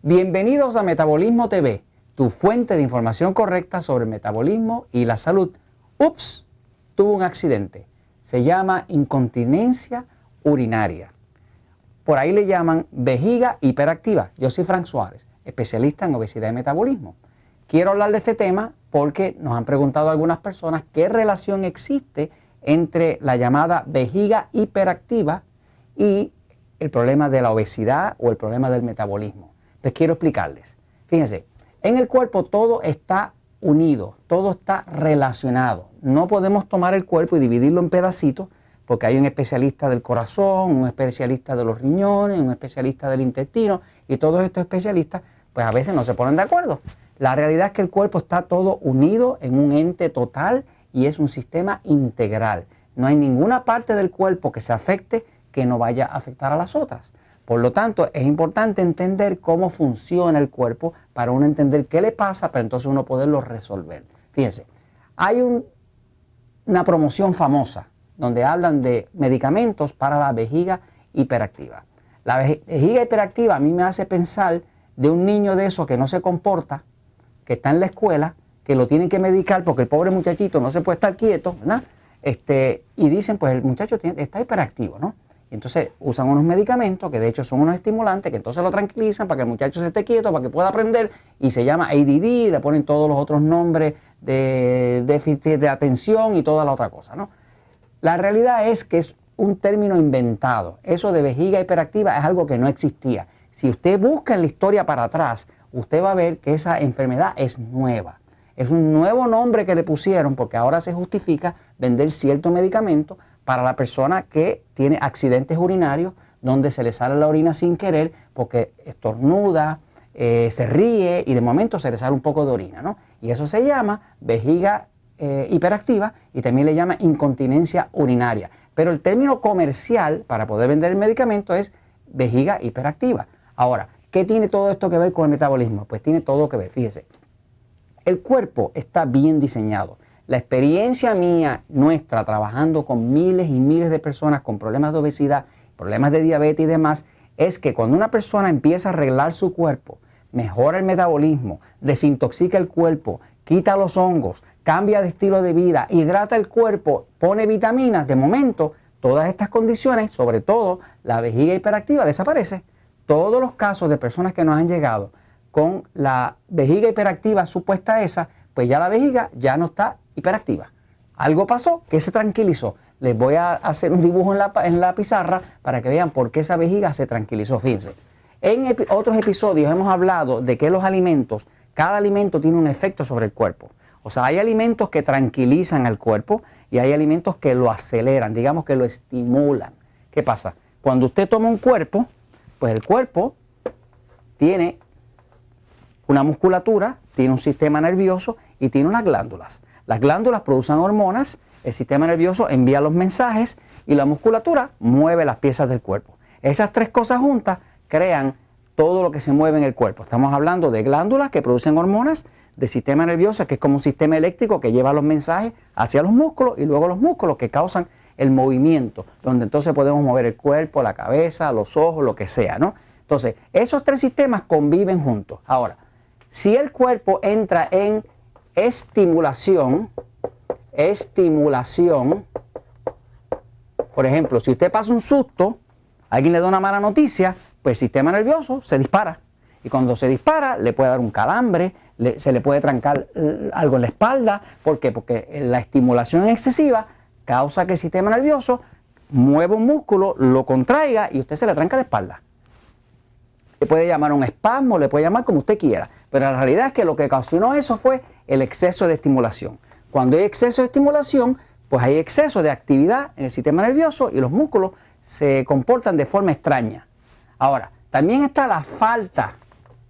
Bienvenidos a Metabolismo TV, tu fuente de información correcta sobre el metabolismo y la salud. Ups, tuvo un accidente. Se llama incontinencia urinaria. Por ahí le llaman vejiga hiperactiva. Yo soy Frank Suárez, especialista en obesidad y metabolismo. Quiero hablar de este tema porque nos han preguntado algunas personas qué relación existe entre la llamada vejiga hiperactiva y el problema de la obesidad o el problema del metabolismo. Pues quiero explicarles. Fíjense, en el cuerpo todo está unido, todo está relacionado. No podemos tomar el cuerpo y dividirlo en pedacitos porque hay un especialista del corazón, un especialista de los riñones, un especialista del intestino y todos estos especialistas pues a veces no se ponen de acuerdo. La realidad es que el cuerpo está todo unido en un ente total y es un sistema integral. No hay ninguna parte del cuerpo que se afecte que no vaya a afectar a las otras. Por lo tanto, es importante entender cómo funciona el cuerpo para uno entender qué le pasa, para entonces uno poderlo resolver. Fíjense, hay una promoción famosa donde hablan de medicamentos para la vejiga hiperactiva. La vejiga hiperactiva a mí me hace pensar de un niño de esos que no se comporta, que está en la escuela, que lo tienen que medicar porque el pobre muchachito no se puede estar quieto, ¿verdad? Y dicen, pues el muchacho está hiperactivo, ¿no? Y entonces usan unos medicamentos que de hecho son unos estimulantes que entonces lo tranquilizan para que el muchacho se esté quieto, para que pueda aprender y se llama ADD, le ponen todos los otros nombres de déficit de atención y toda la otra cosa, ¿no? La realidad es que es un término inventado. Eso de vejiga hiperactiva es algo que no existía. Si usted busca en la historia para atrás, usted va a ver que esa enfermedad es nueva. Es un nuevo nombre que le pusieron porque ahora se justifica vender cierto medicamento para la persona que tiene accidentes urinarios donde se le sale la orina sin querer porque estornuda, se ríe y de momento se le sale un poco de orina, ¿no? Y eso se llama vejiga hiperactiva y también le llama incontinencia urinaria. Pero el término comercial para poder vender el medicamento es vejiga hiperactiva. Ahora, ¿qué tiene todo esto que ver con el metabolismo? Pues tiene todo que ver, fíjese. El cuerpo está bien diseñado. La experiencia mía, nuestra, trabajando con miles y miles de personas con problemas de obesidad, problemas de diabetes y demás, es que cuando una persona empieza a arreglar su cuerpo, mejora el metabolismo, desintoxica el cuerpo, quita los hongos, cambia de estilo de vida, hidrata el cuerpo, pone vitaminas, de momento, todas estas condiciones, sobre todo la vejiga hiperactiva, desaparece. Todos los casos de personas que nos han llegado con la vejiga hiperactiva supuesta esa, pues ya la vejiga ya no está hiperactiva. Algo pasó que se tranquilizó. Les voy a hacer un dibujo en la pizarra para que vean por qué esa vejiga se tranquilizó. Fíjense, en otros episodios hemos hablado de que los alimentos, cada alimento tiene un efecto sobre el cuerpo. O sea, hay alimentos que tranquilizan al cuerpo y hay alimentos que lo aceleran, digamos que lo estimulan. ¿Qué pasa? Cuando usted toma un cuerpo, pues el cuerpo tiene una musculatura, tiene un sistema nervioso y tiene unas glándulas. Las glándulas producen hormonas, el sistema nervioso envía los mensajes y la musculatura mueve las piezas del cuerpo. Esas tres cosas juntas crean todo lo que se mueve en el cuerpo. Estamos hablando de glándulas que producen hormonas, de sistema nervioso que es como un sistema eléctrico que lleva los mensajes hacia los músculos y luego los músculos que causan el movimiento, donde entonces podemos mover el cuerpo, la cabeza, los ojos, lo que sea, ¿no? Entonces, esos tres sistemas conviven juntos. Ahora, si el cuerpo entra en estimulación, por ejemplo, si usted pasa un susto, alguien le da una mala noticia, pues el sistema nervioso se dispara. Y cuando se dispara, le puede dar un calambre, se le puede trancar algo en la espalda. ¿Por qué? Porque la estimulación excesiva causa que el sistema nervioso mueva un músculo, lo contraiga y usted se le tranca la espalda. Le puede llamar un espasmo, le puede llamar como usted quiera. Pero la realidad es que lo que ocasionó eso fue el exceso de estimulación. Cuando hay exceso de estimulación, pues hay exceso de actividad en el sistema nervioso y los músculos se comportan de forma extraña. Ahora, también está la falta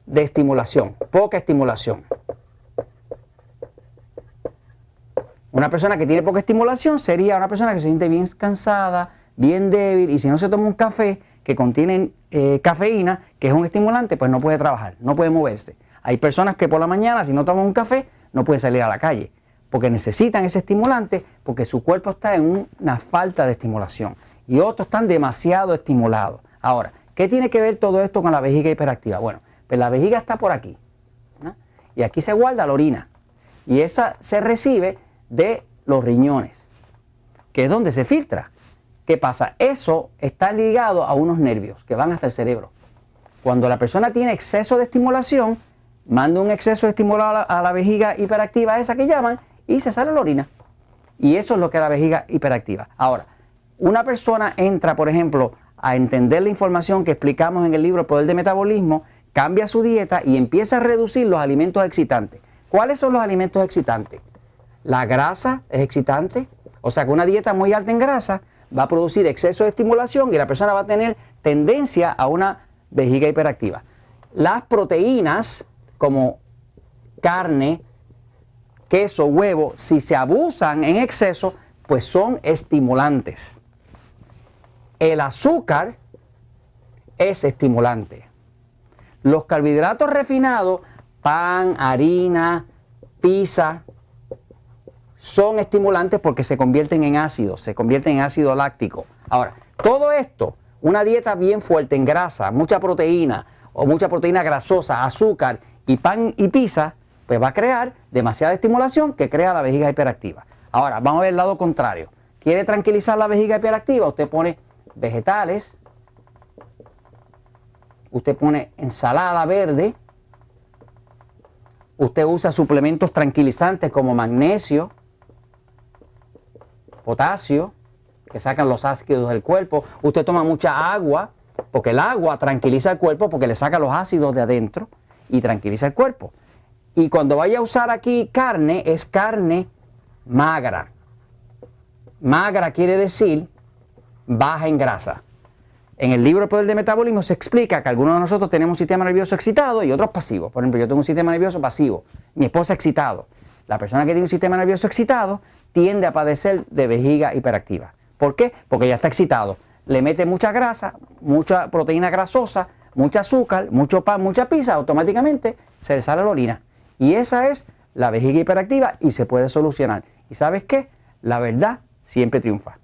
de estimulación, poca estimulación. Una persona que tiene poca estimulación sería una persona que se siente bien cansada, bien débil y si no se toma un café que contiene cafeína, que es un estimulante, pues no puede trabajar, no puede moverse. Hay personas que por la mañana, si no toman un café, no pueden salir a la calle, porque necesitan ese estimulante, porque su cuerpo está en una falta de estimulación. Y otros están demasiado estimulados. Ahora, ¿qué tiene que ver todo esto con la vejiga hiperactiva? Bueno, Pues la vejiga está por aquí, ¿no? Y aquí se guarda la orina. Y esa se recibe de los riñones, que es donde se filtra. ¿Qué pasa? Eso está ligado a unos nervios que van hasta el cerebro. Cuando la persona tiene exceso de estimulación, manda un exceso de estímulo a la vejiga hiperactiva, esa que llaman, y se sale la orina. Y eso es lo que es la vejiga hiperactiva. Ahora, una persona entra, por ejemplo, a entender la información que explicamos en el libro El Poder del Metabolismo, cambia su dieta y empieza a reducir los alimentos excitantes. ¿Cuáles son los alimentos excitantes? La grasa es excitante, o sea que una dieta muy alta en grasa va a producir exceso de estimulación y la persona va a tener tendencia a una vejiga hiperactiva. Las proteínas, como carne, queso, huevo, si se abusan en exceso, pues son estimulantes. El azúcar es estimulante. Los carbohidratos refinados, pan, harina, pizza, son estimulantes porque se convierten en ácidos, se convierten en ácido láctico. Ahora, todo esto, una dieta bien fuerte en grasa, mucha proteína o mucha proteína grasosa, azúcar y pan y pizza, pues va a crear demasiada estimulación que crea la vejiga hiperactiva. Ahora, vamos a ver el lado contrario. ¿Quiere tranquilizar la vejiga hiperactiva? Usted pone vegetales, usted pone ensalada verde, usted usa suplementos tranquilizantes como magnesio, potasio, que sacan los ácidos del cuerpo. Usted toma mucha agua, porque el agua tranquiliza el cuerpo, porque le saca los ácidos de adentro y tranquiliza el cuerpo. Y cuando vaya a usar aquí carne, es carne magra. Magra quiere decir baja en grasa. En el libro El Poder del Metabolismo se explica que algunos de nosotros tenemos un sistema nervioso excitado y otros pasivos. Por ejemplo, yo tengo un sistema nervioso pasivo, mi esposa excitado. La persona que tiene un sistema nervioso excitado tiende a padecer de vejiga hiperactiva. ¿Por qué? Porque ya está excitado. Le mete mucha grasa, mucha proteína grasosa, mucho azúcar, mucho pan, mucha pizza, automáticamente se le sale la orina. Y esa es la vejiga hiperactiva y se puede solucionar. ¿Y sabes qué? La verdad siempre triunfa.